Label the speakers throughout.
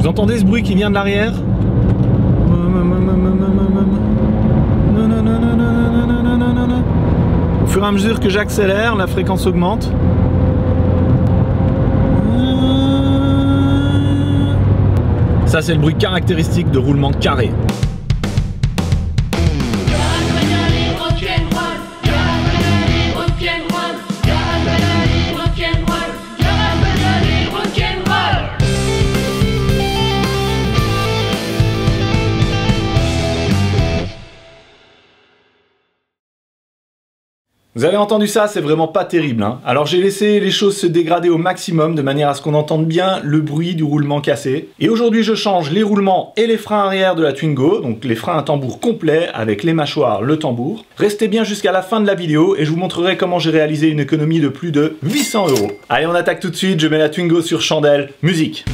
Speaker 1: Vous entendez ce bruit qui vient de l'arrière? Au fur et à mesure que j'accélère, la fréquence augmente. Ça, c'est le bruit caractéristique de roulement carré. Vous avez entendu ça, c'est vraiment pas terrible, hein. Alors j'ai laissé les choses se dégrader au maximum de manière à ce qu'on entende bien le bruit du roulement cassé. Et aujourd'hui je change les roulements et les freins arrière de la Twingo, donc les freins à tambour complet avec les mâchoires, le tambour. Restez bien jusqu'à la fin de la vidéo et je vous montrerai comment j'ai réalisé une économie de plus de 800 €. Allez, on attaque tout de suite, je mets la Twingo sur chandelle, musique.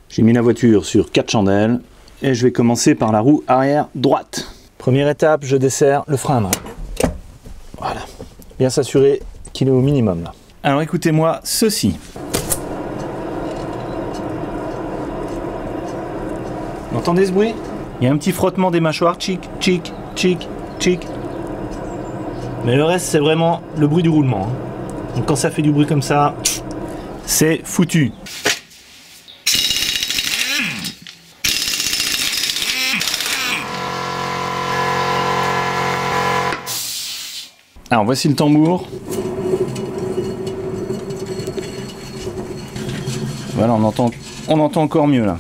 Speaker 1: J'ai mis la voiture sur 4 chandelles et je vais commencer par la roue arrière droite. Première étape, je desserre le frein à main. Voilà. Bien s'assurer qu'il est au minimum là. Alors écoutez-moi ceci. Vous entendez ce bruit? Il y a un petit frottement des mâchoires, tchic, tchic, tchic, tchic. Mais le reste, c'est vraiment le bruit du roulement, hein. Donc quand ça fait du bruit comme ça, c'est foutu. Alors voici le tambour. Voilà, on entend encore mieux là.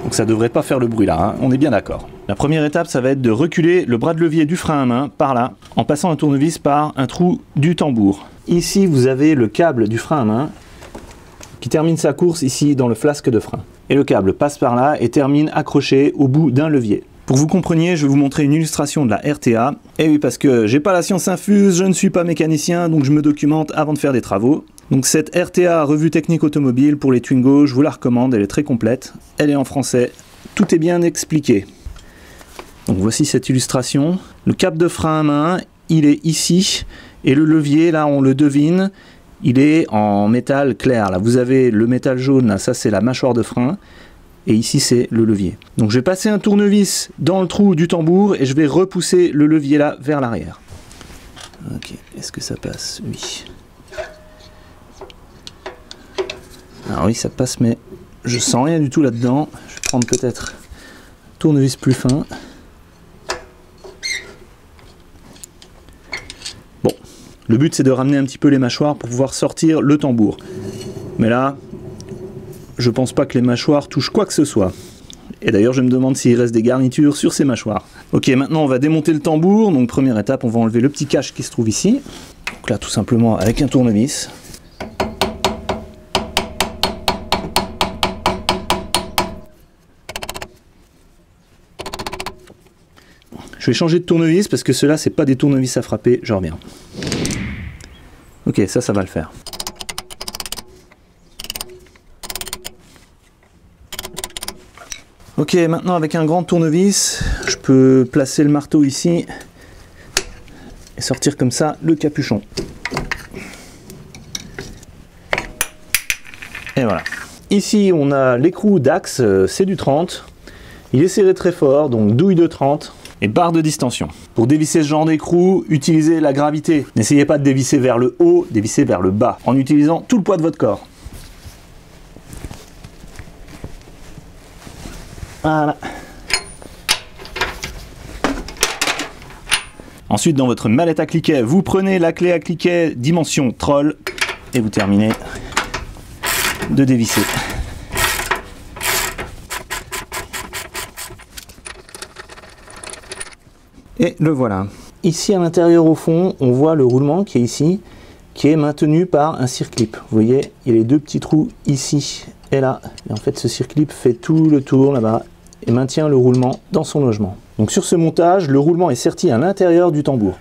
Speaker 1: Donc ça devrait pas faire le bruit là, hein, on est bien d'accord. La première étape, ça va être de reculer le bras de levier du frein à main par là, en passant un tournevis par un trou du tambour. Ici, vous avez le câble du frein à main qui termine sa course ici dans le flasque de frein. Et le câble passe par là et termine accroché au bout d'un levier. Pour que vous compreniez, je vais vous montrer une illustration de la RTA. Et oui, parce que j'ai pas la science infuse, je ne suis pas mécanicien, donc je me documente avant de faire des travaux. Donc cette RTA, revue technique automobile pour les Twingo, je vous la recommande, elle est très complète. Elle est en français, tout est bien expliqué. Donc voici cette illustration. Le câble de frein à main, il est ici. Et le levier, là, on le devine. Il est en métal clair. Là, vous avez le métal jaune, là, ça c'est la mâchoire de frein. Et ici c'est le levier. Donc je vais passer un tournevis dans le trou du tambour et je vais repousser le levier là vers l'arrière. Ok, est-ce que ça passe? Oui. Alors oui, ça passe, mais je sens rien du tout là-dedans. Je vais prendre peut-être un tournevis plus fin. Bon, le but c'est de ramener un petit peu les mâchoires pour pouvoir sortir le tambour. Mais là, je pense pas que les mâchoires touchent quoi que ce soit. Et d'ailleurs, je me demande s'il reste des garnitures sur ces mâchoires. Ok, maintenant on va démonter le tambour. Donc première étape, on va enlever le petit cache qui se trouve ici. Donc là, tout simplement avec un tournevis. Je vais changer de tournevis parce que ceux-là, c'est pas des tournevis à frapper. Je reviens. Ok, ça va le faire. Ok, maintenant avec un grand tournevis, je peux placer le marteau ici et sortir comme ça le capuchon. Et voilà. Ici, on a l'écrou d'axe, c'est du 30. Il est serré très fort, donc douille de 30 et barre de distension. Pour dévisser ce genre d'écrou, utilisez la gravité. N'essayez pas de dévisser vers le haut, dévissez vers le bas en utilisant tout le poids de votre corps. Voilà. Ensuite, dans votre mallette à cliquet, vous prenez la clé à cliquet dimension troll et vous terminez de dévisser. Et le voilà. Ici à l'intérieur au fond, on voit le roulement qui est ici, qui est maintenu par un circlip. Vous voyez, il y a les deux petits trous ici et là. Et en fait, ce circlip fait tout le tour là-bas et maintient le roulement dans son logement. Donc sur ce montage, le roulement est serti à l'intérieur du tambour.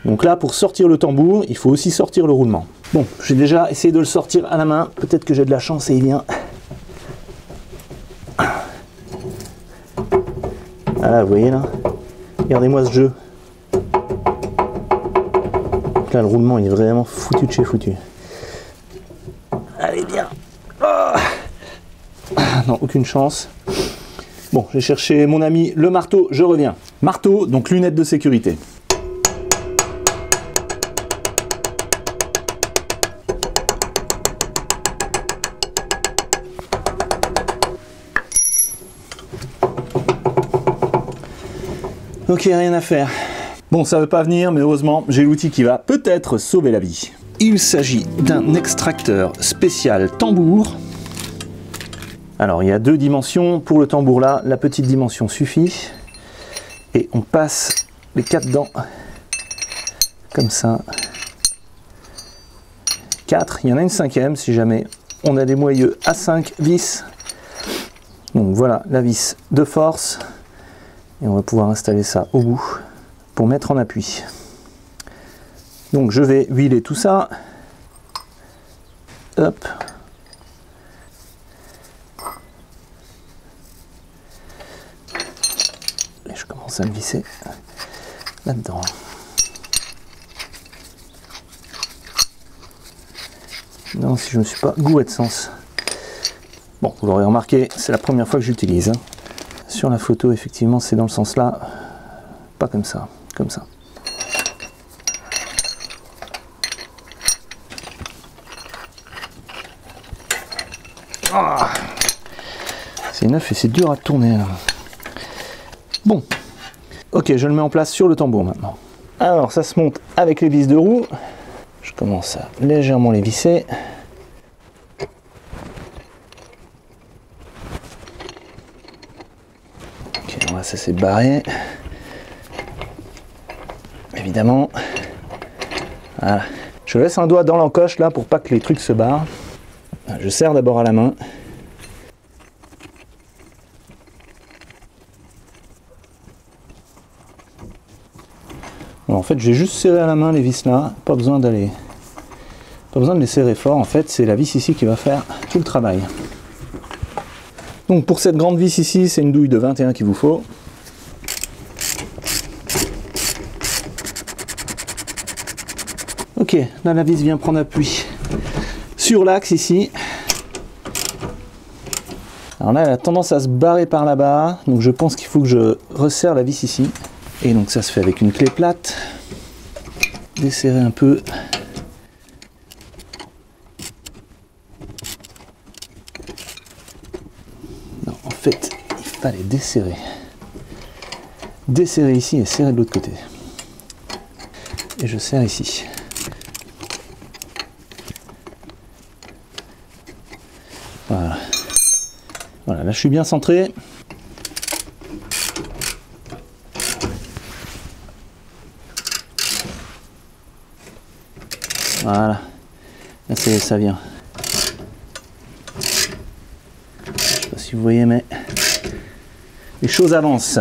Speaker 1: Donc là, pour sortir le tambour, il faut aussi sortir le roulement. Bon, j'ai déjà essayé de le sortir à la main. Peut-être que j'ai de la chance et il vient. Voilà, vous voyez là. Regardez-moi ce jeu. Donc là, le roulement il est vraiment foutu de chez foutu. Allez, bien. Oh, non, aucune chance. Bon, j'ai cherché mon ami le marteau, je reviens. Marteau, donc lunettes de sécurité. Ok, rien à faire. Bon, ça veut pas venir, mais heureusement, j'ai l'outil qui va peut-être sauver la vie. Il s'agit d'un extracteur spécial tambour. Alors, il y a deux dimensions. Pour le tambour là, la petite dimension suffit. Et on passe les 4 dents, comme ça. 4, il y en a une 5e si jamais on a des moyeux à 5 vis. Donc voilà la vis de force. Et on va pouvoir installer ça au bout pour mettre en appui. Donc je vais huiler tout ça. Hop. Et je commence à me visser là-dedans. Non, si je ne me suis pas gouré de sens. Bon, vous l'aurez remarqué, c'est la première fois que j'utilise. Sur la photo, effectivement, c'est dans le sens là, pas comme ça, comme ça. Oh, c'est neuf et c'est dur à tourner là. Bon, ok, je le mets en place sur le tambour maintenant. Alors, ça se monte avec les vis de roue. Je commence à légèrement les visser. Ça s'est barré, évidemment. Voilà. Je laisse un doigt dans l'encoche là pour pas que les trucs se barrent. Je serre d'abord à la main. Alors, en fait, j'ai juste serré à la main les vis là, pas besoin de les serrer fort. En fait, c'est la vis ici qui va faire tout le travail. Donc pour cette grande vis ici, c'est une douille de 21 qu'il vous faut. Ok, là la vis vient prendre appui sur l'axe ici. Alors là, elle a tendance à se barrer par là-bas, donc je pense qu'il faut que je resserre la vis ici. Et donc ça se fait avec une clé plate. Desserrer un peu. En fait, il fallait desserrer. Desserrer ici et serrer de l'autre côté. Et je serre ici. Voilà. Voilà, là je suis bien centré. Voilà. Là ça vient. Si vous voyez, mais les choses avancent.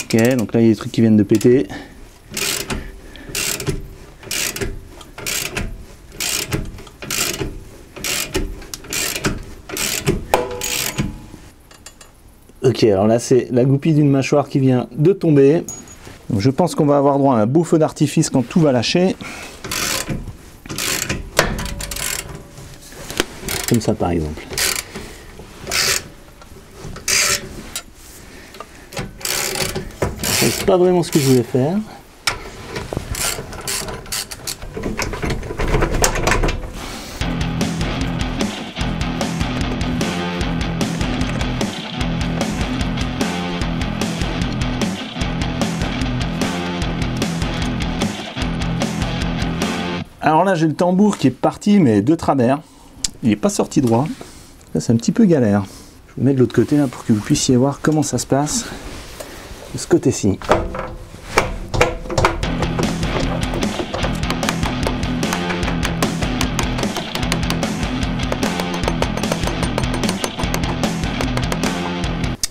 Speaker 1: Ok, donc là il y a des trucs qui viennent de péter. Ok, alors là c'est la goupille d'une mâchoire qui vient de tomber. Donc je pense qu'on va avoir droit à un beau feu d'artifice quand tout va lâcher. Comme ça par exemple. C'est pas vraiment ce que je voulais faire. Alors là j'ai le tambour qui est parti mais de travers. Il n'est pas sorti droit. Là c'est un petit peu galère. Je Je vais mettre de l'autre côté là pour que vous puissiez voir comment ça se passe de ce côté-ci.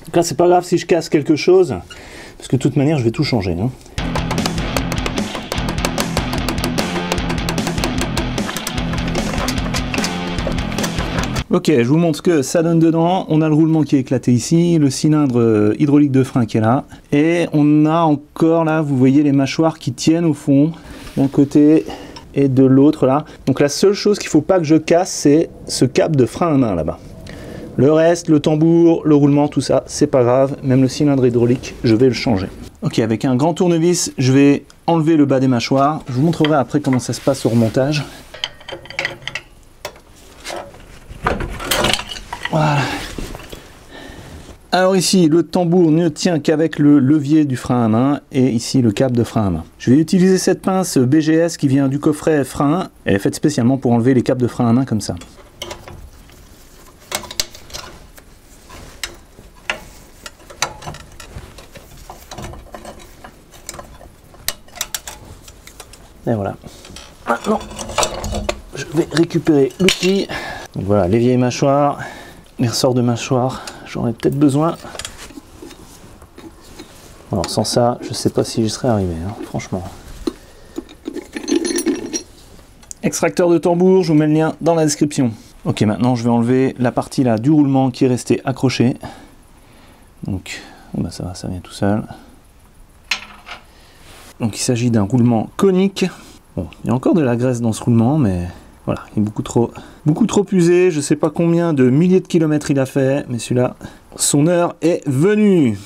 Speaker 1: Donc là, c'est pas grave si je casse quelque chose, parce que de toute manière, je vais tout changer. Hein. Ok, je vous montre ce que ça donne dedans. On a le roulement qui est éclaté ici, le cylindre hydraulique de frein qui est là. Et on a encore là, vous voyez les mâchoires qui tiennent au fond, d'un côté et de l'autre là. Donc la seule chose qu'il ne faut pas que je casse, c'est ce câble de frein à main là-bas. Le reste, le tambour, le roulement, tout ça, c'est pas grave. Même le cylindre hydraulique, je vais le changer. Ok, avec un grand tournevis, je vais enlever le bas des mâchoires. Je vous montrerai après comment ça se passe au remontage. Voilà. Alors ici, le tambour ne tient qu'avec le levier du frein à main et ici le câble de frein à main. Je vais utiliser cette pince BGS qui vient du coffret frein. Elle est faite spécialement pour enlever les câbles de frein à main comme ça. Et voilà. Maintenant, je vais récupérer l'outil. Donc voilà, les vieilles mâchoires. Les ressorts de mâchoire, j'en ai peut-être besoin. Alors sans ça, je ne sais pas si j'y serais arrivé, hein, franchement. Extracteur de tambour, je vous mets le lien dans la description. Ok, maintenant je vais enlever la partie là du roulement qui est resté accroché. Donc, bah ça va, ça vient tout seul. Donc il s'agit d'un roulement conique. Bon, il y a encore de la graisse dans ce roulement, mais... Voilà, il est beaucoup trop usé, je ne sais pas combien de milliers de kilomètres il a fait, mais celui-là, son heure est venue.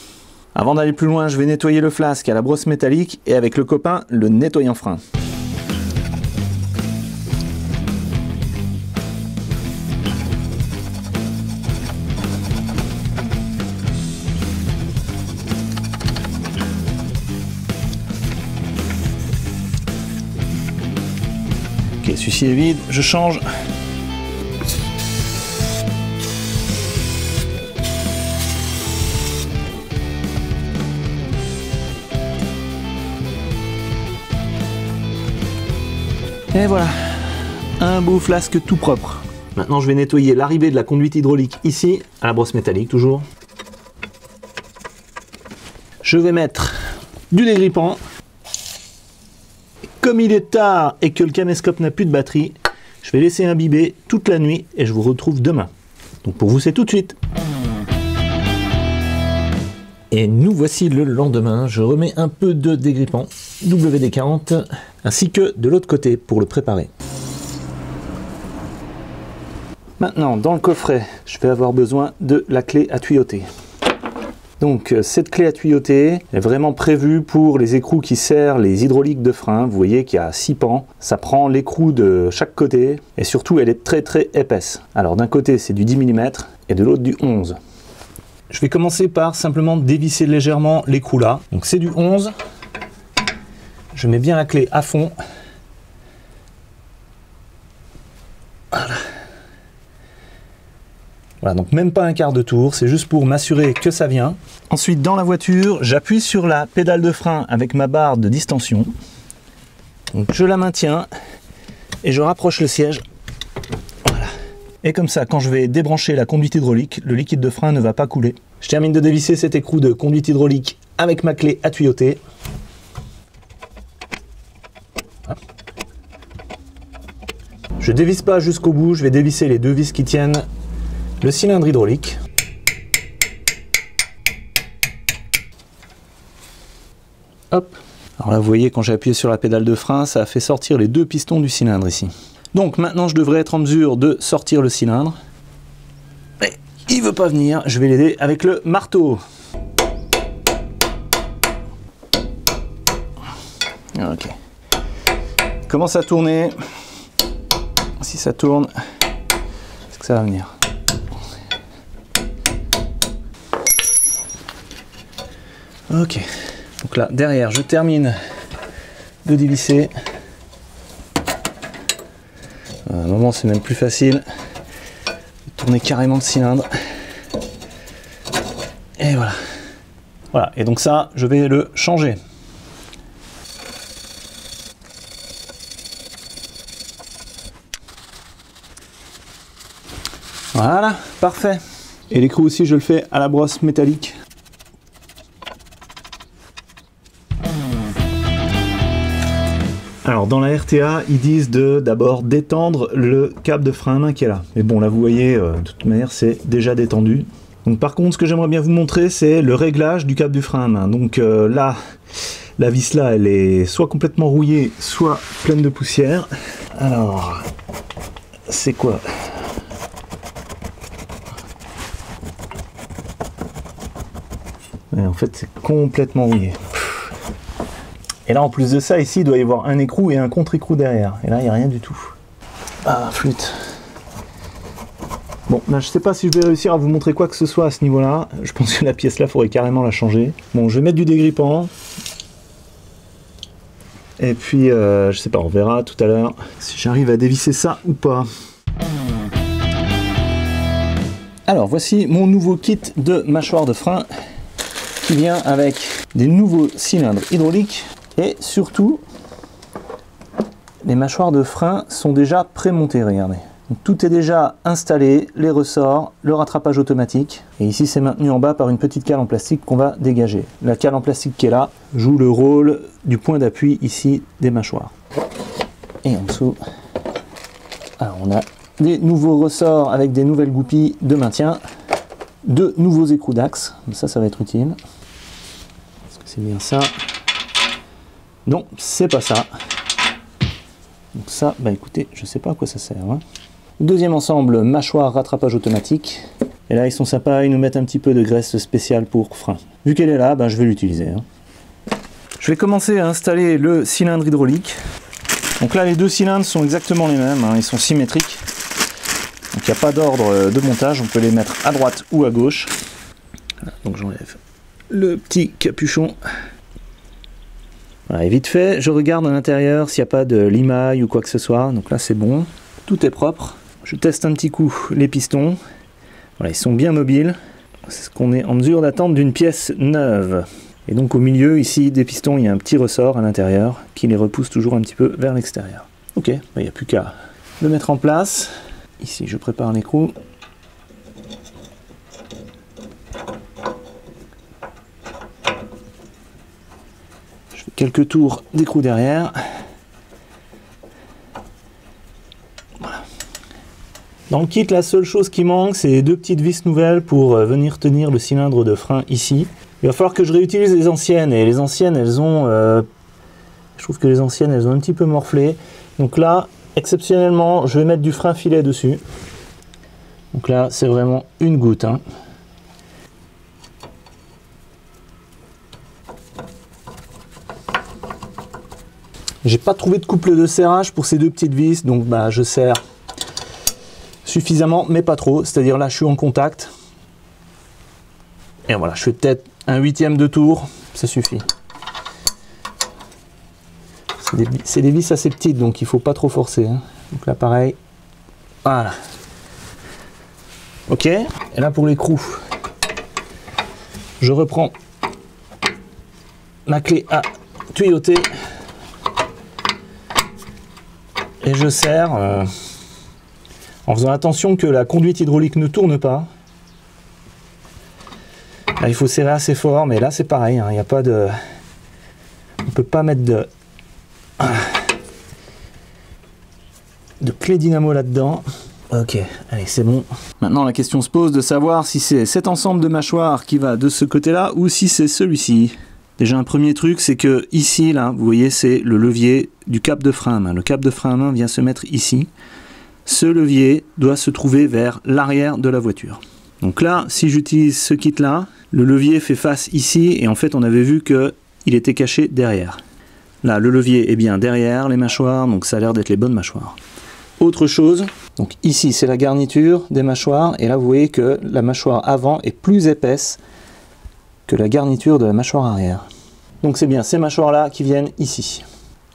Speaker 1: Avant d'aller plus loin, je vais nettoyer le flasque à la brosse métallique et avec le copain, le nettoyant frein. Ok, celui-ci est vide, je change. Et voilà, un beau flasque tout propre. Maintenant, je vais nettoyer l'arrivée de la conduite hydraulique ici, à la brosse métallique toujours. Je vais mettre du dégrippant. Comme il est tard et que le caméscope n'a plus de batterie, je vais laisser imbiber toute la nuit et je vous retrouve demain. Donc pour vous, c'est tout de suite. Et nous voici le lendemain. Je remets un peu de dégrippant WD-40 ainsi que de l'autre côté pour le préparer. Maintenant, dans le coffret, je vais avoir besoin de la clé à tuyauter. Donc cette clé à tuyauter est vraiment prévue pour les écrous qui serrent les hydrauliques de frein. Vous voyez qu'il y a 6 pans, ça prend l'écrou de chaque côté et surtout elle est très épaisse. Alors d'un côté c'est du 10 mm et de l'autre du 11. Je vais commencer par simplement dévisser légèrement l'écrou là. Donc c'est du 11. Je mets bien la clé à fond. Voilà. Voilà, donc même pas un quart de tour, c'est juste pour m'assurer que ça vient. Ensuite, dans la voiture, j'appuie sur la pédale de frein avec ma barre de distension. Donc je la maintiens et je rapproche le siège. Voilà. Et comme ça, quand je vais débrancher la conduite hydraulique, le liquide de frein ne va pas couler. Je termine de dévisser cet écrou de conduite hydraulique avec ma clé à tuyauter. Voilà. Je dévisse pas jusqu'au bout, je vais dévisser les 2 vis qui tiennent le cylindre hydraulique. Hop. Alors là, vous voyez, quand j'ai appuyé sur la pédale de frein, ça a fait sortir les 2 pistons du cylindre ici. Donc maintenant, je devrais être en mesure de sortir le cylindre. Mais il veut pas venir, je vais l'aider avec le marteau. Ok. Commence à tourner. Si ça tourne, c'est que ça va venir. Ok, donc là derrière je termine de dévisser. À un moment c'est même plus facile de tourner carrément le cylindre. Et voilà. Voilà, et donc ça, je vais le changer. Voilà, parfait. Et l'écrou aussi, je le fais à la brosse métallique. Alors dans la RTA, ils disent d'abord détendre le câble de frein à main qui est là. Mais bon, là vous voyez, de toute manière, c'est déjà détendu. Donc par contre, ce que j'aimerais bien vous montrer, c'est le réglage du câble du frein à main. Donc là, la vis là, elle est soit complètement rouillée, soit pleine de poussière. Alors, c'est quoi ? Et en fait, c'est complètement rouillé. Et là, en plus de ça, ici, il doit y avoir un écrou et un contre-écrou derrière. Et là, il n'y a rien du tout. Ah, flûte. Bon, là, je sais pas si je vais réussir à vous montrer quoi que ce soit à ce niveau-là. Je pense que la pièce là, il faudrait carrément la changer. Bon, je vais mettre du dégrippant. Et puis, je sais pas, on verra tout à l'heure si j'arrive à dévisser ça ou pas. Alors, voici mon nouveau kit de mâchoire de frein qui vient avec des nouveaux cylindres hydrauliques et surtout, les mâchoires de frein sont déjà prémontées, regardez. Donc, tout est déjà installé, les ressorts, le rattrapage automatique. Et ici, c'est maintenu en bas par une petite cale en plastique qu'on va dégager. La cale en plastique qui est là joue le rôle du point d'appui ici des mâchoires. Et en dessous, alors on a des nouveaux ressorts avec des nouvelles goupilles de maintien, de nouveaux écrous d'axe. Ça va être utile. Est-ce que c'est bien ça? Non, c'est pas ça. Donc ça, bah écoutez, je sais pas à quoi ça sert. Hein. Deuxième ensemble, mâchoire rattrapage automatique. Et là, ils sont sympas, ils nous mettent un petit peu de graisse spéciale pour frein. Vu qu'elle est là, bah, je vais l'utiliser. Hein. Je vais commencer à installer le cylindre hydraulique. Donc là, les deux cylindres sont exactement les mêmes, hein, ils sont symétriques. Donc il n'y a pas d'ordre de montage, on peut les mettre à droite ou à gauche. Voilà, donc j'enlève le petit capuchon. Voilà, et vite fait, je regarde à l'intérieur s'il n'y a pas de limaille ou quoi que ce soit. Donc là, c'est bon, tout est propre. Je teste un petit coup les pistons. Voilà, ils sont bien mobiles. C'est ce qu'on est en mesure d'attendre d'une pièce neuve. Et donc au milieu, ici, des pistons, il y a un petit ressort à l'intérieur qui les repousse toujours un petit peu vers l'extérieur. Ok, il n'y a plus qu'à le mettre en place. Ici, je prépare l'écrou. Je fais quelques tours d'écrou derrière. Voilà. Dans le kit, la seule chose qui manque, c'est deux petites vis nouvelles pour venir tenir le cylindre de frein ici. Il va falloir que je réutilise les anciennes, et les anciennes, elles ont... je trouve que les anciennes, elles ont un petit peu morflé. Donc là, exceptionnellement, je vais mettre du frein filet dessus. Donc là, c'est vraiment une goutte. Hein. J'ai pas trouvé de couple de serrage pour ces deux petites vis, donc bah, je serre suffisamment, mais pas trop. C'est-à-dire là, je suis en contact. Et voilà, je fais peut-être un huitième de tour, ça suffit. C'est des vis assez petites, donc il ne faut pas trop forcer. Hein. Donc là, pareil. Voilà. Ok. Et là, pour l'écrou, je reprends ma clé à tuyauter. Et je serre en faisant attention que la conduite hydraulique ne tourne pas. Là, il faut serrer assez fort, mais là, c'est pareil. Hein. Il n'y a pas de... On ne peut pas mettre de clé dynamo là-dedans. Ok, allez, c'est bon. Maintenant, la question se pose de savoir si c'est cet ensemble de mâchoires qui va de ce côté-là ou si c'est celui-ci. Déjà, un premier truc, c'est que ici, là, vous voyez, c'est le levier du câble de frein à main. Le câble de frein à main vient se mettre ici. Ce levier doit se trouver vers l'arrière de la voiture. Donc là, si j'utilise ce kit-là, le levier fait face ici et en fait, on avait vu qu'il était caché derrière. Là, le levier est bien derrière les mâchoires, donc ça a l'air d'être les bonnes mâchoires. Autre chose, donc ici c'est la garniture des mâchoires, et là vous voyez que la mâchoire avant est plus épaisse que la garniture de la mâchoire arrière. Donc c'est bien ces mâchoires-là qui viennent ici.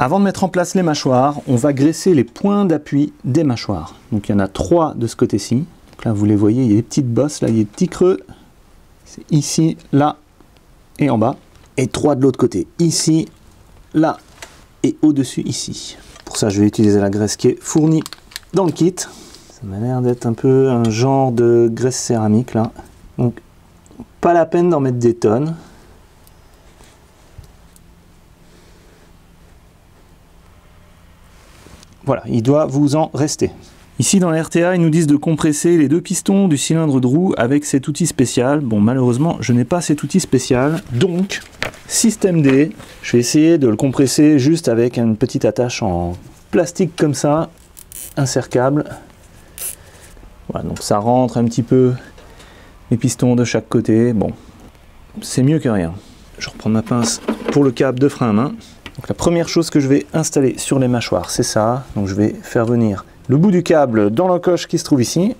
Speaker 1: Avant de mettre en place les mâchoires, on va graisser les points d'appui des mâchoires. Donc il y en a 3 de ce côté-ci. Donc là vous les voyez, il y a des petites bosses, là il y a des petits creux. C'est ici, là et en bas. Et 3 de l'autre côté. Ici, là et au-dessus ici. Pour ça, je vais utiliser la graisse qui est fournie dans le kit. Ça m'a l'air d'être un peu un genre de graisse céramique là. Donc, pas la peine d'en mettre des tonnes. Voilà, il doit vous en rester. Ici dans la RTA, ils nous disent de compresser les 2 pistons du cylindre de roue avec cet outil spécial. Bon, malheureusement, je n'ai pas cet outil spécial. Donc, système D, je vais essayer de le compresser juste avec une petite attache en plastique comme ça, incercable. Voilà, donc ça rentre un petit peu les pistons de chaque côté. Bon, c'est mieux que rien. Je reprends ma pince pour le câble de frein à main. Donc la première chose que je vais installer sur les mâchoires, c'est ça. Donc je vais faire venir le bout du câble dans l'encoche qui se trouve ici.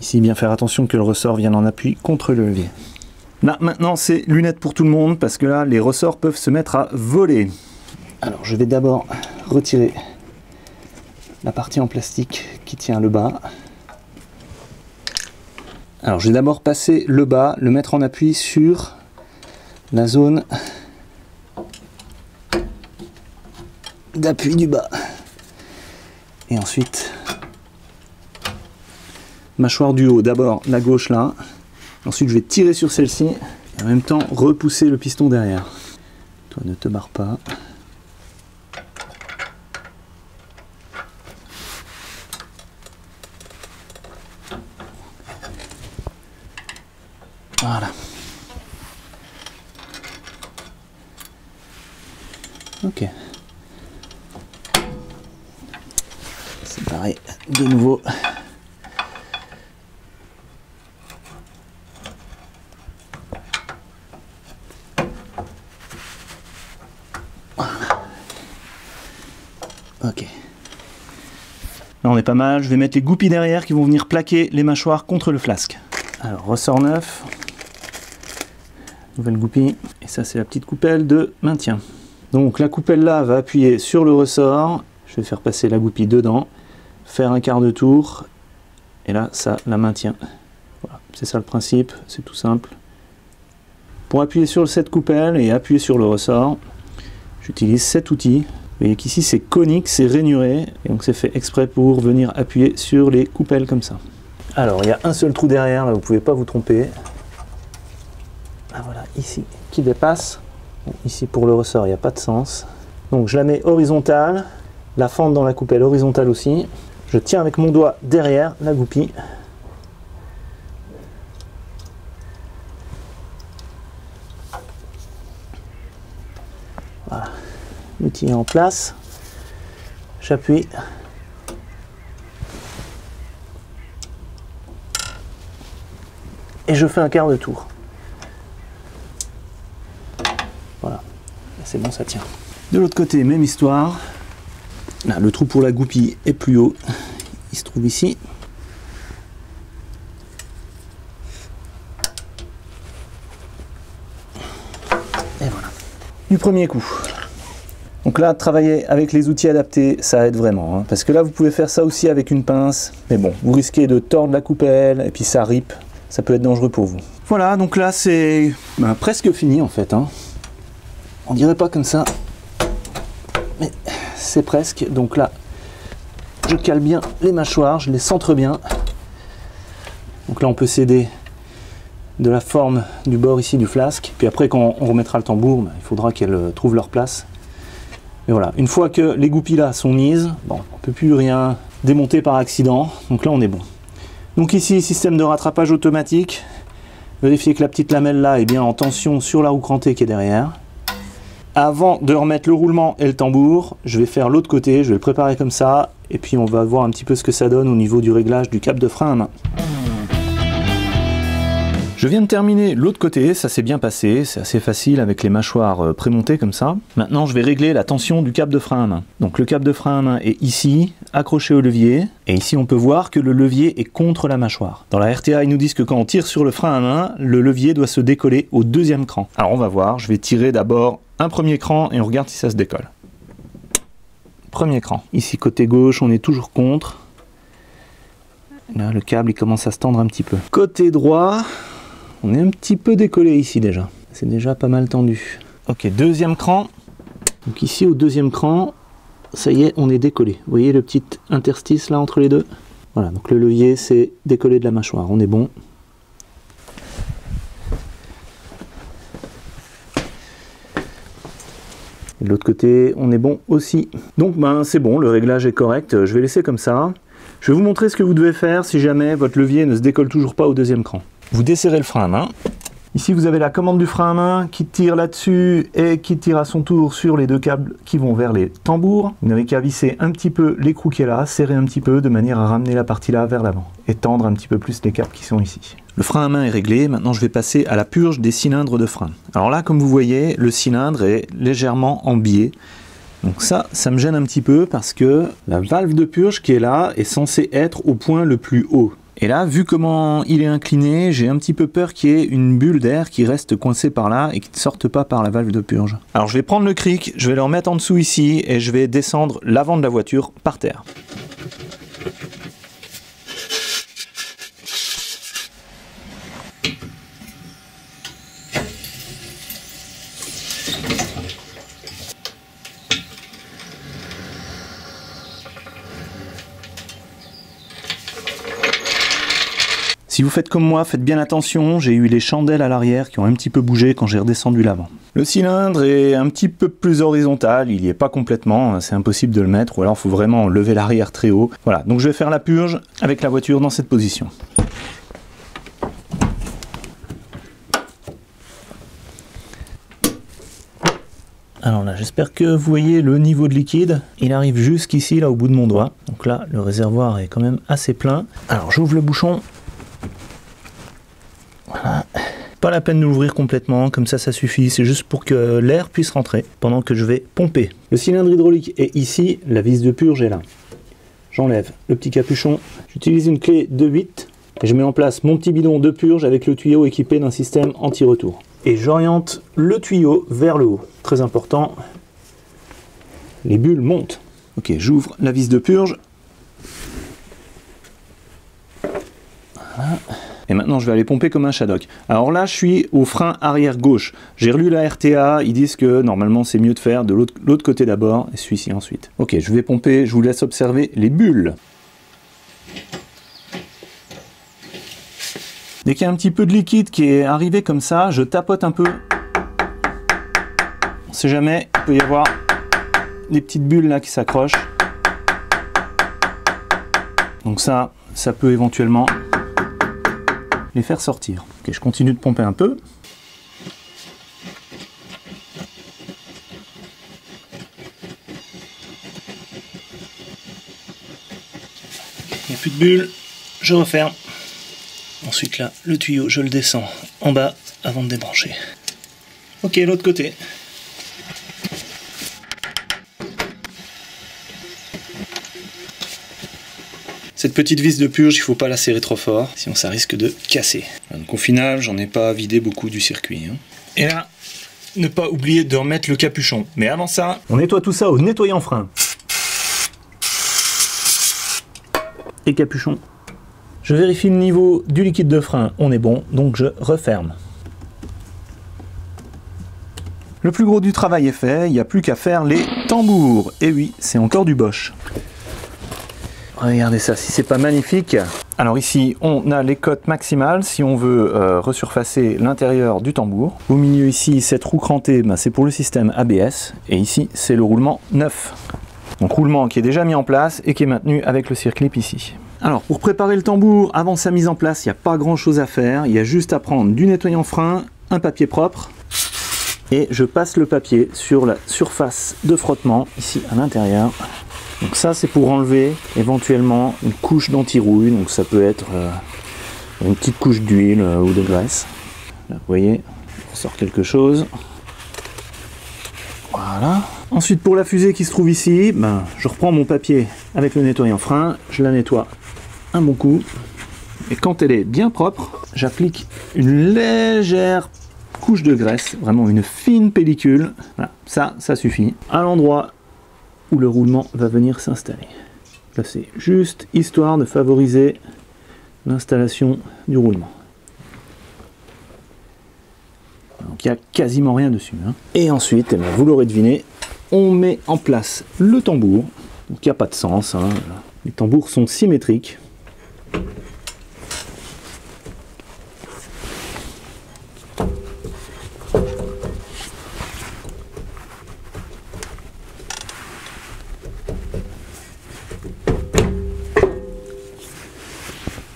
Speaker 1: Ici, bien faire attention que le ressort vienne en appui contre le levier. Là, maintenant, c'est lunettes pour tout le monde, parce que là, les ressorts peuvent se mettre à voler. Alors, je vais d'abord retirer la partie en plastique qui tient le bas. Alors, je vais d'abord passer le bas, le mettre en appui sur la zone d'appui du bas. Et ensuite, mâchoire du haut. D'abord la gauche là. Ensuite, je vais tirer sur celle-ci et en même temps repousser le piston derrière. Toi, ne te barre pas. Voilà. Ok. C'est pareil de nouveau. Ok. Là on est pas mal, je vais mettre les goupilles derrière qui vont venir plaquer les mâchoires contre le flasque. Alors ressort neuf, nouvelle goupille, et ça c'est la petite coupelle de maintien. Donc la coupelle là va appuyer sur le ressort, je vais faire passer la goupille dedans, faire un quart de tour, et là ça la maintient. Voilà, c'est ça le principe, c'est tout simple. Pour appuyer sur cette coupelle et appuyer sur le ressort, j'utilise cet outil. Vous voyez qu'ici c'est conique, c'est rainuré, et donc c'est fait exprès pour venir appuyer sur les coupelles comme ça. Alors il y a un seul trou derrière, là vous ne pouvez pas vous tromper. Ah voilà, ici, qui dépasse. Bon, ici pour le ressort il n'y a pas de sens. Donc je la mets horizontale, la fente dans la coupelle horizontale aussi. Je tiens avec mon doigt derrière la goupille. Voilà. L'outil est en place, j'appuie, et je fais un quart de tour. Voilà, c'est bon, ça tient. De l'autre côté, même histoire. Là, le trou pour la goupille est plus haut, il se trouve ici. Et voilà, du premier coup. Donc là, travailler avec les outils adaptés, ça aide vraiment. Hein, parce que là, vous pouvez faire ça aussi avec une pince. Mais bon, vous risquez de tordre la coupelle et puis ça rip. Ça peut être dangereux pour vous. Voilà, donc là, c'est presque fini en fait. Hein. On dirait pas comme ça. Mais c'est presque. Donc là, je cale bien les mâchoires, je les centre bien. Donc là, on peut s'aider de la forme du bord ici du flasque. Puis après, quand on remettra le tambour, il faudra qu'elles trouvent leur place. Et voilà, une fois que les goupilles là sont mises, bon, on ne peut plus rien démonter par accident, donc là on est bon. Donc ici, système de rattrapage automatique, vérifiez que la petite lamelle là est bien en tension sur la roue crantée qui est derrière. Avant de remettre le roulement et le tambour, je vais faire l'autre côté, je vais le préparer comme ça, et puis on va voir un petit peu ce que ça donne au niveau du réglage du cap de frein à main. Je viens de terminer l'autre côté, ça s'est bien passé, c'est assez facile avec les mâchoires prémontées comme ça. Maintenant je vais régler la tension du cap de frein à main. Donc le cap de frein à main est ici, accroché au levier, et ici on peut voir que le levier est contre la mâchoire. Dans la RTA ils nous disent que quand on tire sur le frein à main, le levier doit se décoller au deuxième cran. Alors on va voir, je vais tirer d'abord un premier cran et on regarde si ça se décolle. premier cran. Ici côté gauche, on est toujours contre. Là, le câble il commence à se tendre un petit peu. Côté droit, on est un petit peu décollé ici déjà. C'est déjà pas mal tendu. Ok, deuxième cran. Donc ici au deuxième cran, ça y est, on est décollé. Vous voyez le petit interstice là entre les deux? Voilà, donc le levier c'est décollé de la mâchoire, on est bon. Et de l'autre côté, on est bon aussi. Donc ben c'est bon, le réglage est correct, je vais laisser comme ça. Je vais vous montrer ce que vous devez faire si jamais votre levier ne se décolle toujours pas au deuxième cran. Vous desserrez le frein à main. Ici vous avez la commande du frein à main qui tire là-dessus et qui tire à son tour sur les deux câbles qui vont vers les tambours. Vous n'avez qu'à visser un petit peu l'écrou qui est là, serrer un petit peu de manière à ramener la partie là vers l'avant et tendre un petit peu plus les câbles qui sont ici. Le frein à main est réglé, maintenant je vais passer à la purge des cylindres de frein. Alors là comme vous voyez, le cylindre est légèrement en biais. Donc ça me gêne un petit peu parce que la valve de purge qui est là est censée être au point le plus haut. Et là, vu comment il est incliné, j'ai un petit peu peur qu'il y ait une bulle d'air qui reste coincée par là et qui ne sorte pas par la valve de purge. Alors je vais prendre le cric, je vais le remettre en dessous ici et je vais descendre l'avant de la voiture par terre. Si vous faites comme moi, faites bien attention, j'ai eu les chandelles à l'arrière qui ont un petit peu bougé quand j'ai redescendu l'avant. Le cylindre est un petit peu plus horizontal, il n'y est pas complètement, c'est impossible de le mettre, ou alors il faut vraiment lever l'arrière très haut. Voilà, donc je vais faire la purge avec la voiture dans cette position. Alors là, j'espère que vous voyez le niveau de liquide. Il arrive jusqu'ici, là, au bout de mon doigt. Donc là, le réservoir est quand même assez plein. Alors j'ouvre le bouchon. Voilà. Pas la peine de l'ouvrir complètement, comme ça suffit, c'est juste pour que l'air puisse rentrer pendant que je vais pomper. Le cylindre hydraulique est ici, la vis de purge est là. J'enlève le petit capuchon, j'utilise une clé de 8 et je mets en place mon petit bidon de purge avec le tuyau équipé d'un système anti-retour. Et j'oriente le tuyau vers le haut. Très important, les bulles montent. Ok, j'ouvre la vis de purge. Voilà. Et maintenant je vais aller pomper comme un Shadok. Alors là je suis au frein arrière gauche. J'ai relu la RTA, ils disent que normalement c'est mieux de faire de l'autre côté d'abord et celui-ci ensuite. Ok, je vais pomper, je vous laisse observer les bulles. Dès qu'il y a un petit peu de liquide qui est arrivé comme ça, je tapote un peu. On sait jamais, il peut y avoir des petites bulles là qui s'accrochent. Donc ça peut éventuellement les faire sortir. Ok, je continue de pomper un peu. Il n'y a plus de bulles, je referme. Ensuite là, le tuyau, je le descends en bas avant de débrancher. Ok, l'autre côté. Cette petite vis de purge, il ne faut pas la serrer trop fort, sinon ça risque de casser. Donc au final, j'en ai pas vidé beaucoup du circuit. Et là, ne pas oublier de remettre le capuchon. Mais avant ça, on nettoie tout ça au nettoyant frein. Et capuchon. Je vérifie le niveau du liquide de frein, on est bon, donc je referme. Le plus gros du travail est fait, il n'y a plus qu'à faire les tambours. Et oui, c'est encore du Bosch. Regardez ça, si c'est pas magnifique. Alors ici, on a les cotes maximales si on veut resurfacer l'intérieur du tambour. Au milieu ici, cette roue crantée, c'est pour le système ABS. Et ici, c'est le roulement neuf. Donc roulement qui est déjà mis en place et qui est maintenu avec le circlip ici. Alors pour préparer le tambour avant sa mise en place, il n'y a pas grand chose à faire. Il y a juste à prendre du nettoyant frein, un papier propre. Et je passe le papier sur la surface de frottement, ici à l'intérieur. Donc ça c'est pour enlever éventuellement une couche d'anti-rouille, donc ça peut être une petite couche d'huile ou de graisse. Là, vous voyez, on sort quelque chose. Voilà. Ensuite pour la fusée qui se trouve ici, je reprends mon papier avec le nettoyant frein, je la nettoie un bon coup. Et quand elle est bien propre, j'applique une légère couche de graisse, vraiment une fine pellicule. Voilà, ça suffit. À l'endroit où le roulement va venir s'installer. Là c'est juste histoire de favoriser l'installation du roulement. Donc il n'y a quasiment rien dessus. Hein. Et ensuite, eh bien, vous l'aurez deviné, on met en place le tambour. Donc il n'y a pas de sens. Hein. Les tambours sont symétriques.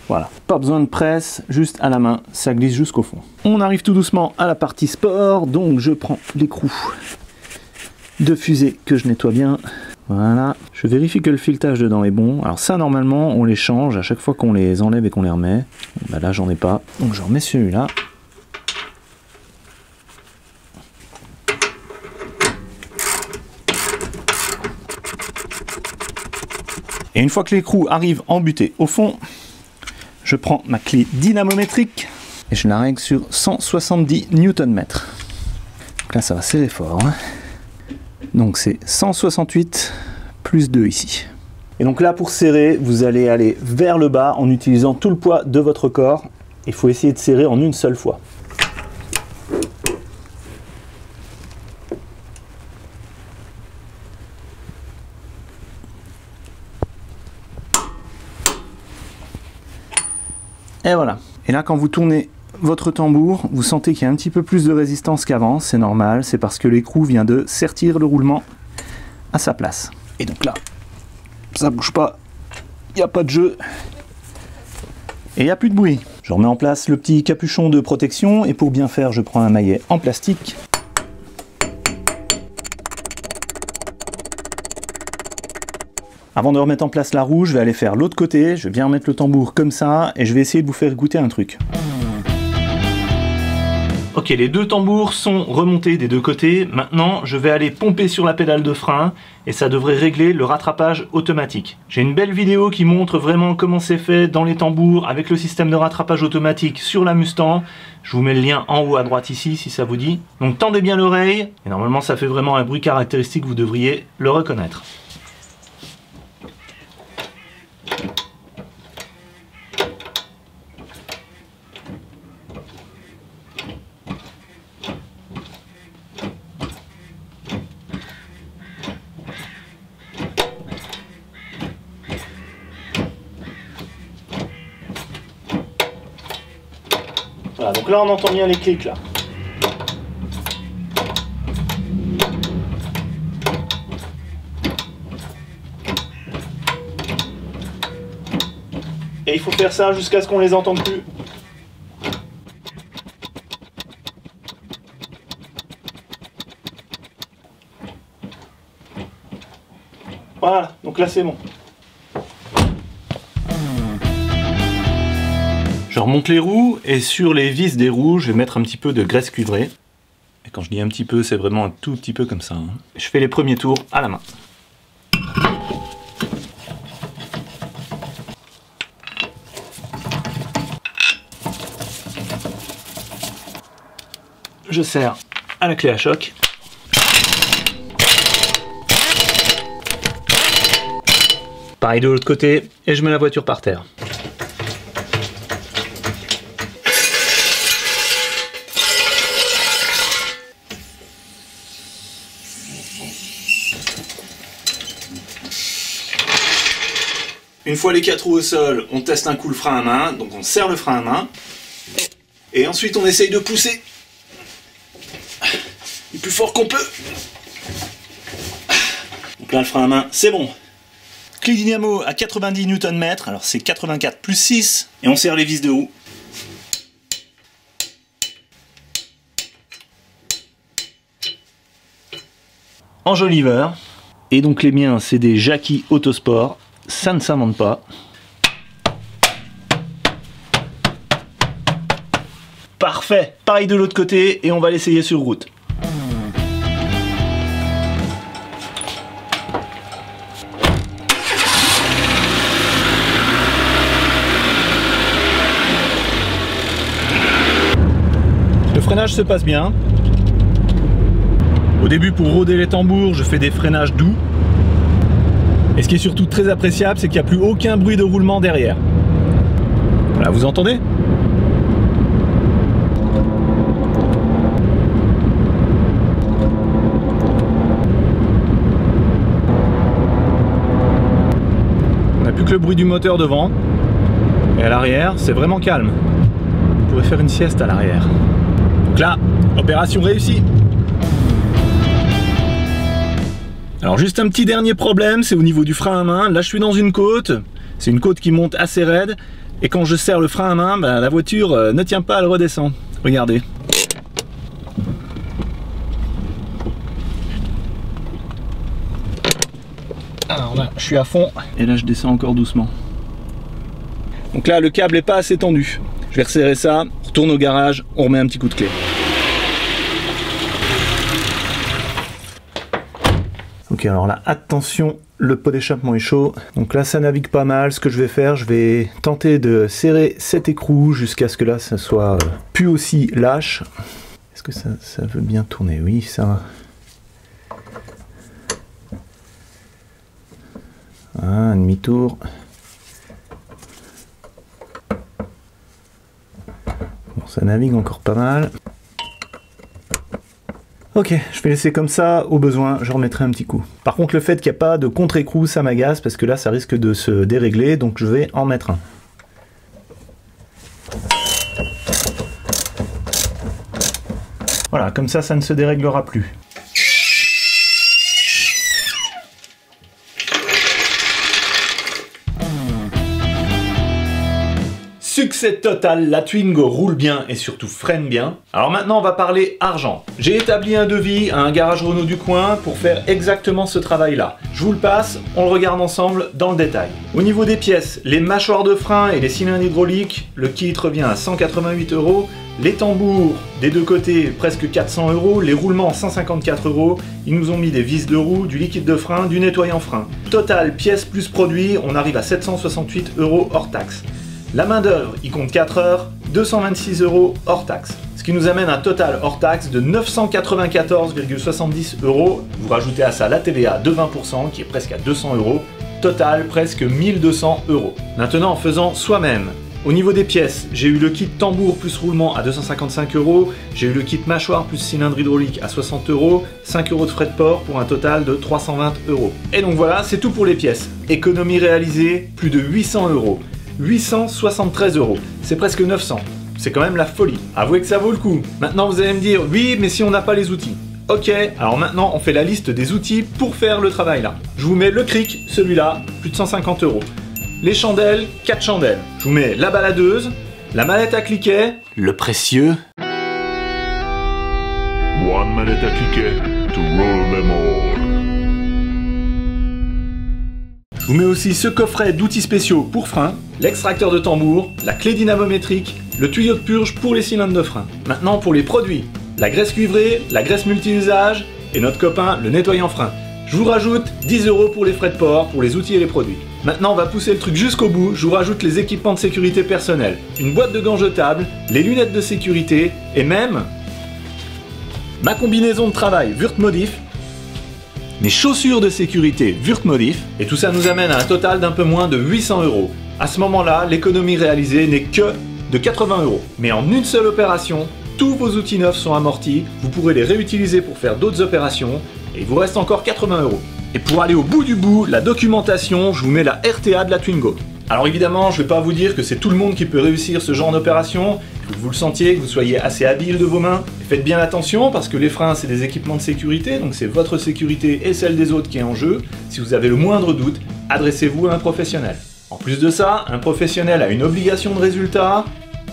Speaker 1: Voilà, pas besoin de presse, juste à la main, ça glisse jusqu'au fond. On arrive tout doucement à la partie sport, donc je prends l'écrou de fusée que je nettoie bien. Voilà, je vérifie que le filetage dedans est bon. Alors ça, normalement, on les change à chaque fois qu'on les enlève et qu'on les remet. Bah là, j'en ai pas, donc je remets celui-là. Et une fois que l'écrou arrive embuté au fond, je prends ma clé dynamométrique et je la règle sur 170 Nm. Donc là, ça va serrer fort. Hein. Donc c'est 168 plus 2 ici. Et donc là, pour serrer, vous allez aller vers le bas en utilisant tout le poids de votre corps. Il faut essayer de serrer en une seule fois. Et voilà. Et là, quand vous tournez votre tambour, vous sentez qu'il y a un petit peu plus de résistance qu'avant. C'est normal, c'est parce que l'écrou vient de sertir le roulement à sa place. Et donc là, ça bouge pas, il n'y a pas de jeu. Et il n'y a plus de bruit. Je remets en place le petit capuchon de protection. Et pour bien faire, je prends un maillet en plastique. Avant de remettre en place la roue, je vais aller faire l'autre côté, je vais bien remettre le tambour comme ça, et je vais essayer de vous faire goûter un truc. Ok, les deux tambours sont remontés des deux côtés. Maintenant, je vais aller pomper sur la pédale de frein, et ça devrait régler le rattrapage automatique. J'ai une belle vidéo qui montre vraiment comment c'est fait dans les tambours, avec le système de rattrapage automatique sur la Mustang. Je vous mets le lien en haut à droite ici, si ça vous dit. Donc tendez bien l'oreille, et normalement ça fait vraiment un bruit caractéristique, vous devriez le reconnaître. Voilà, donc là on entend bien les clics là. Et il faut faire ça jusqu'à ce qu'on les entende plus. Voilà, donc là c'est bon. Je remonte les roues et sur les vis des roues, je vais mettre un petit peu de graisse cuivrée. Et quand je dis un petit peu, c'est vraiment un tout petit peu comme ça. Hein. Je fais les premiers tours à la main. Je serre à la clé à choc. Pareil de l'autre côté, et je mets la voiture par terre. Une fois les 4 roues au sol, on teste un coup le frein à main, donc on serre le frein à main. Et ensuite on essaye de pousser le plus fort qu'on peut. Donc là le frein à main, c'est bon. Clé dynamo à 90 Nm, alors c'est 84 plus 6, et on serre les vis de haut. Enjoliveur. Et donc les miens, c'est des Jackie Autosport. Ça ne s'invente pas. Parfait. Pareil de l'autre côté et on va l'essayer sur route. Le freinage se passe bien. Au début, pour rôder les tambours, je fais des freinages doux. Et ce qui est surtout très appréciable, c'est qu'il n'y a plus aucun bruit de roulement derrière. Voilà, vous entendez ? On n'a plus que le bruit du moteur devant. Et à l'arrière, c'est vraiment calme. On pourrait faire une sieste à l'arrière. Donc là, opération réussie. Alors juste un petit dernier problème, c'est au niveau du frein à main. Là je suis dans une côte, c'est une côte qui monte assez raide. Et quand je serre le frein à main, la voiture ne tient pas, elle redescend. Regardez. Alors là, je suis à fond. Et là je descends encore doucement. Donc là le câble n'est pas assez tendu. Je vais resserrer ça, on retourne au garage, on remet un petit coup de clé. Ok, alors là, attention, le pot d'échappement est chaud. Donc là, ça navigue pas mal. Ce que je vais faire, je vais tenter de serrer cet écrou jusqu'à ce que là, ça soit plus aussi lâche. Est-ce que ça veut bien tourner? Oui, ça... Un demi-tour. Bon, ça navigue encore pas mal. Ok, je vais laisser comme ça, au besoin, je remettrai un petit coup. Par contre, le fait qu'il n'y a pas de contre-écrou, ça m'agace, parce que là, ça risque de se dérégler, donc je vais en mettre un. Voilà, comme ça ne se déréglera plus. Succès total, la Twingo roule bien et surtout freine bien. Alors maintenant on va parler argent. J'ai établi un devis à un garage Renault du coin pour faire exactement ce travail là. Je vous le passe, on le regarde ensemble dans le détail. Au niveau des pièces, les mâchoires de frein et les cylindres hydrauliques, le kit revient à 188 €. Les tambours des deux côtés presque 400 €, les roulements 154 €. Ils nous ont mis des vis de roue, du liquide de frein, du nettoyant frein. Total pièces plus produits, on arrive à 768 € hors taxe. La main d'œuvre, il compte 4 heures, 226 € hors taxe. Ce qui nous amène un total hors taxe de 994,70 €. Vous rajoutez à ça la TVA de 20% qui est presque à 200 €. Total presque 1200 €. Maintenant en faisant soi-même. Au niveau des pièces, j'ai eu le kit tambour plus roulement à 255 €, j'ai eu le kit mâchoire plus cylindre hydraulique à 60 €, 5 € de frais de port pour un total de 320 €. Et donc voilà, c'est tout pour les pièces. Économie réalisée, plus de 800 €. 873 €, c'est presque 900. C'est quand même la folie. Avouez que ça vaut le coup. Maintenant vous allez me dire, oui, mais si on n'a pas les outils. Ok, alors maintenant on fait la liste des outils pour faire le travail là. Je vous mets le cric, celui-là, plus de 150 €. Les chandelles, 4 chandelles. Je vous mets la baladeuse, la mallette à cliquet, le précieux.
Speaker 2: One mallet à cliquet to roll them all.
Speaker 1: Je vous mets aussi ce coffret d'outils spéciaux pour frein, l'extracteur de tambour, la clé dynamométrique, le tuyau de purge pour les cylindres de frein. Maintenant pour les produits, la graisse cuivrée, la graisse multi-usage et notre copain le nettoyant frein. Je vous rajoute 10 € pour les frais de port, pour les outils et les produits. Maintenant on va pousser le truc jusqu'au bout, je vous rajoute les équipements de sécurité personnels, une boîte de gants jetables, les lunettes de sécurité et même ma combinaison de travail Wurtmodif, mes chaussures de sécurité Wurtmodif, et tout ça nous amène à un total d'un peu moins de 800 €. À ce moment-là, l'économie réalisée n'est que de 80 €. Mais en une seule opération, tous vos outils neufs sont amortis, vous pourrez les réutiliser pour faire d'autres opérations, et il vous reste encore 80 €. Et pour aller au bout du bout, la documentation, je vous mets la RTA de la Twingo. Alors évidemment, je ne vais pas vous dire que c'est tout le monde qui peut réussir ce genre d'opération. Il faut que vous le sentiez, que vous soyez assez habile de vos mains. Et faites bien attention parce que les freins, c'est des équipements de sécurité, donc c'est votre sécurité et celle des autres qui est en jeu. Si vous avez le moindre doute, adressez-vous à un professionnel. En plus de ça, un professionnel a une obligation de résultat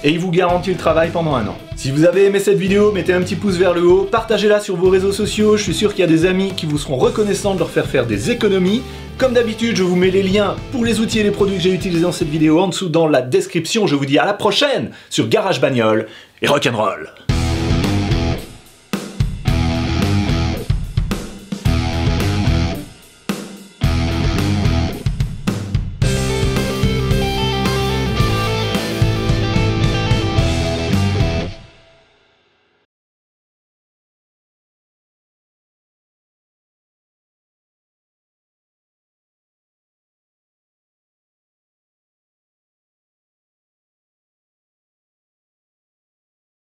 Speaker 1: et il vous garantit le travail pendant 1 an. Si vous avez aimé cette vidéo, mettez un petit pouce vers le haut, partagez-la sur vos réseaux sociaux, je suis sûr qu'il y a des amis qui vous seront reconnaissants de leur faire des économies. Comme d'habitude, je vous mets les liens pour les outils et les produits que j'ai utilisés dans cette vidéo en dessous dans la description. Je vous dis à la prochaine sur Garage Bagnole et rock'n'roll.